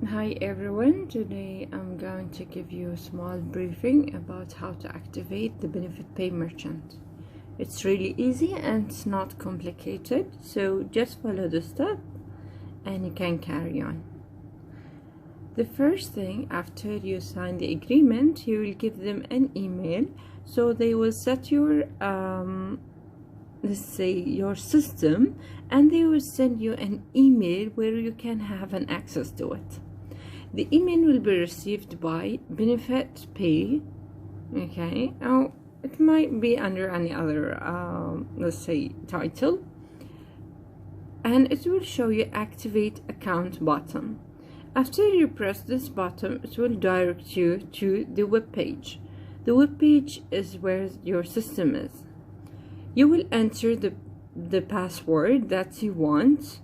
Hi everyone, today I'm going to give you a small briefing about how to activate the BENEFITPAY merchant. It's really easy and it's not complicated, so just follow the step and you can carry on. The first thing, after you sign the agreement, you will give them an email, so they will set your let's say your system, and they will send you an email where you can have an access to it. The email will be received by BENEFITPAY, okay, or it might be under any other let's say title, and it will show you activate account button. After you press this button, it will direct you to the web page. The web page is where your system is. You will enter the password that you want.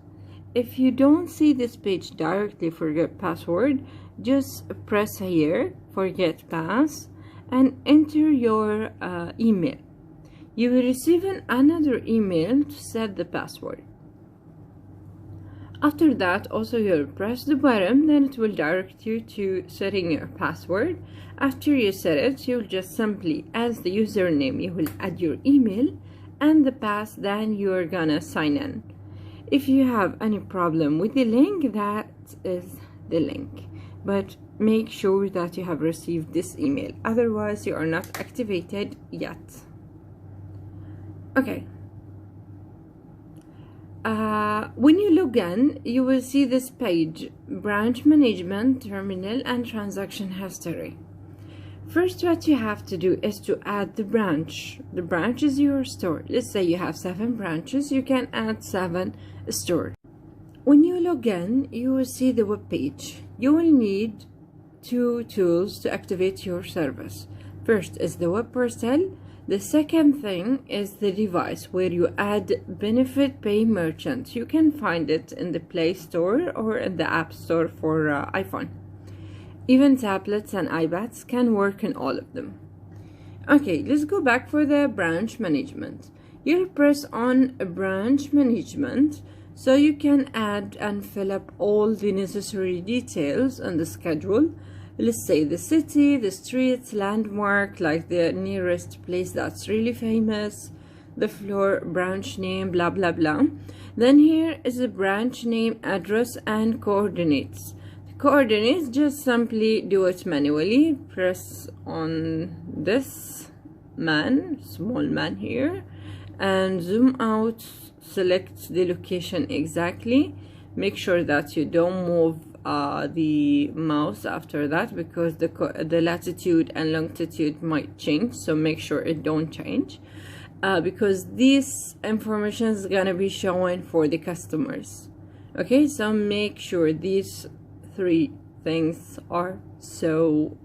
If you don't see this page directly, forget password, just press here, forget pass, and enter your email. You will receive another email to set the password. After that, also you'll press the button, then it will direct you to setting your password. After you set it, you'll just simply, as the username, you will add your email and the pass, then you're gonna sign in. If you have any problem with the link, that is the link, but make sure that you have received this email, otherwise you are not activated yet. Okay, when you log in, you will see this page: branch management, terminal, and transaction history. First, what you have to do is to add the branch. The branch is your store. Let's say you have 7 branches, you can add 7 stores. When you log in, you will see the web page. You will need 2 tools to activate your service. First is the web portal. The second thing is the device where you add BENEFITPAY merchant. You can find it in the Play Store or in the App Store for iPhone. Even tablets and iPads can work in all of them. Okay, let's go back for the branch management. You'll press on branch management so you can add and fill up all the necessary details on the schedule. Let's say the city, the streets, landmark, like the nearest place that's really famous, the floor, branch name, blah blah blah. Then here is the branch name, address, and coordinates. The coordinates, just simply do it manually. Press on this small man here, and zoom out, select the location exactly. Make sure that you don't move the mouse after that, because the latitude and longitude might change, so make sure it don't change, because this information is gonna be shown for the customers. Okay, so make sure these 3 things are so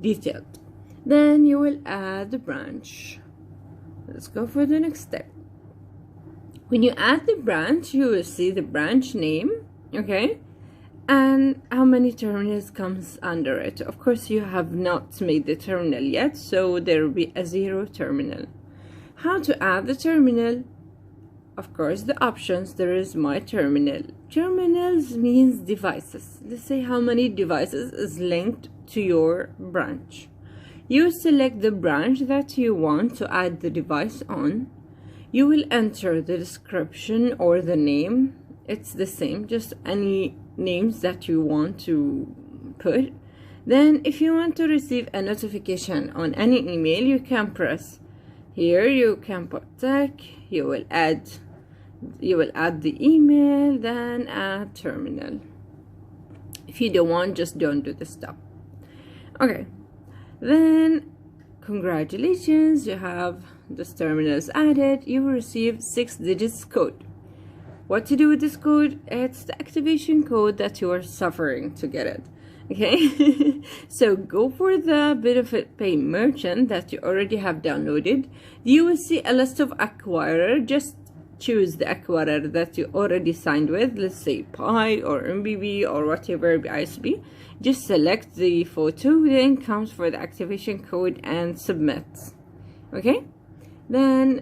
detailed. Then you will add the branch. Let's go for the next step. When you add the branch, you will see the branch name, okay, and how many terminals comes under it. Of course, you have not made the terminal yet, so there will be a 0 terminal. How to add the terminal? Of course, the options, there is my terminal. Terminals means devices. Let's say how many devices is linked to your branch. You select the branch that you want to add the device on. You will enter the description or the name. It's the same, just any names that you want to put. Then if you want to receive a notification on any email, you can press here, you can put tech, you will add the email, then add terminal. If you don't want, just don't do the step. Okay, then congratulations, you have this terminals added. You will receive 6 digits code. What to do with this code? It's the activation code that you are suffering to get it. Okay, so go for the BENEFITPAY merchant that you already have downloaded. You will see a list of acquirer. Just choose the acquirer that you already signed with. Let's say Pi or MBB or whatever ISB. Just select the photo, then comes for the activation code and submit. Okay, then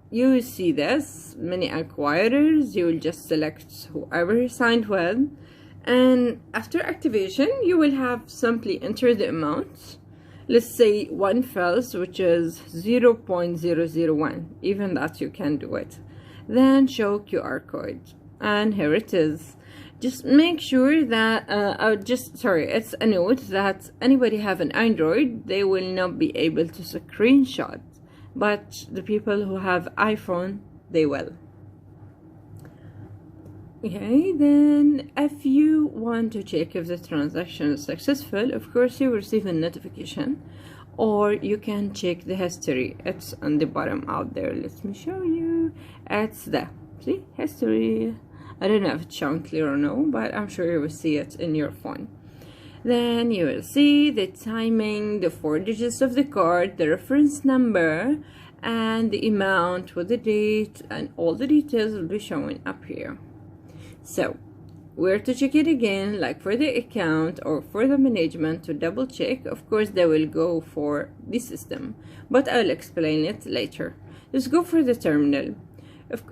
you will see this many acquirers. You will just select whoever you signed with, And after activation, you will have simply enter the amount. Let's say one fils, which is 0.001. Even that you can do it. Then show QR code, and here it is. Just make sure that it's a note that anybody have an Android, they will not be able to screenshot, but the people who have iPhone, they will. Okay, then if you want to check if the transaction is successful, of course you will receive a notification, or you can check the history. It's on the bottom out there. Let me show you. It's the history. I don't know if it's shown clear or no, but I'm sure you will see it in your phone. Then you will see the timing, the 4 digits of the card, the reference number, and the amount with the date, and all the details will be showing up here. So where to check it again, like for the account or for the management to double check, of course they will go for the system, but I'll explain it later. Let's go for the terminal.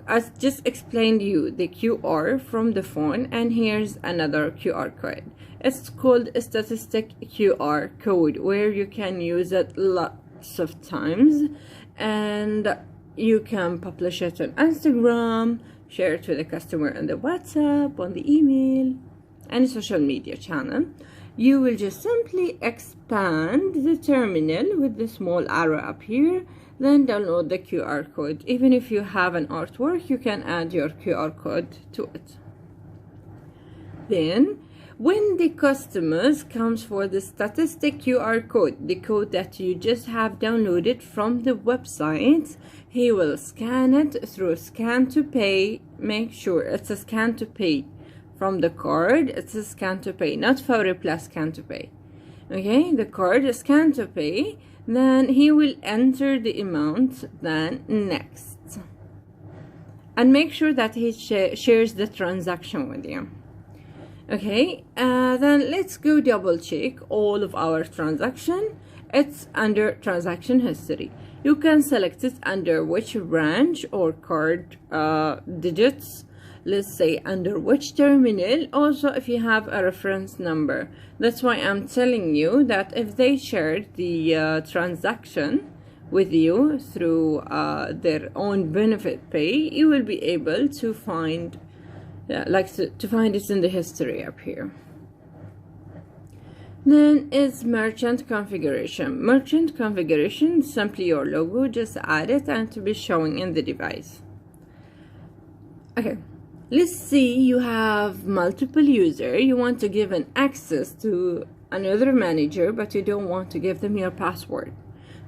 I just explained you the QR from the phone, and here's another QR code. It's called a statistic QR code, where you can use it lots of times, and you can publish it on Instagram, share it with the customer on the WhatsApp, on the email, any social media channel. You will just simply expand the terminal with the small arrow up here, then download the QR code. Even if you have an artwork, you can add your QR code to it. Then when the customers comes for the statistic QR code, the code that you just have downloaded from the website, he will scan it through scan to pay. Make sure it's a scan to pay from the card. It's a scan to pay, not Fawry Plus scan to pay. Okay, the card is scan to pay. Then he will enter the amount, then next, and make sure that he shares the transaction with you. Okay, then let's go double check all of our transaction. It's under transaction history. You can select it under which branch or card digits. Let's say under which terminal. Also, if you have a reference number. That's why I'm telling you that if they shared the transaction with you through their own BENEFITPAY, you will be able to find to find it in the history up here. Then is merchant configuration. Merchant configuration, simply your logo, just add it and to be showing in the device. Okay, let's see you have multiple users. You want to give an access to another manager, but you don't want to give them your password.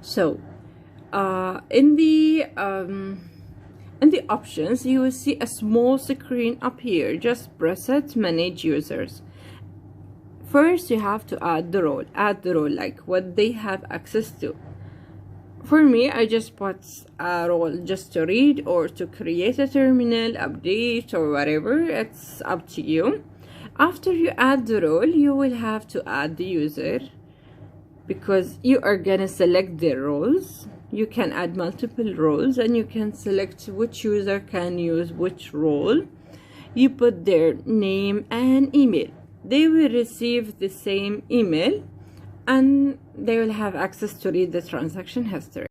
So in the options, you will see a small screen up here. Just press it, manage users. First, you have to add the role. Add the role, like what they have access to. For me, I just put a role just to read or to create a terminal, update, or whatever. It's up to you. After you add the role, you will have to add the user, because you are gonna select the roles. You can add multiple roles, and you can select which user can use which role. You put their name and email. They will receive the same email, and they will have access to read the transaction history.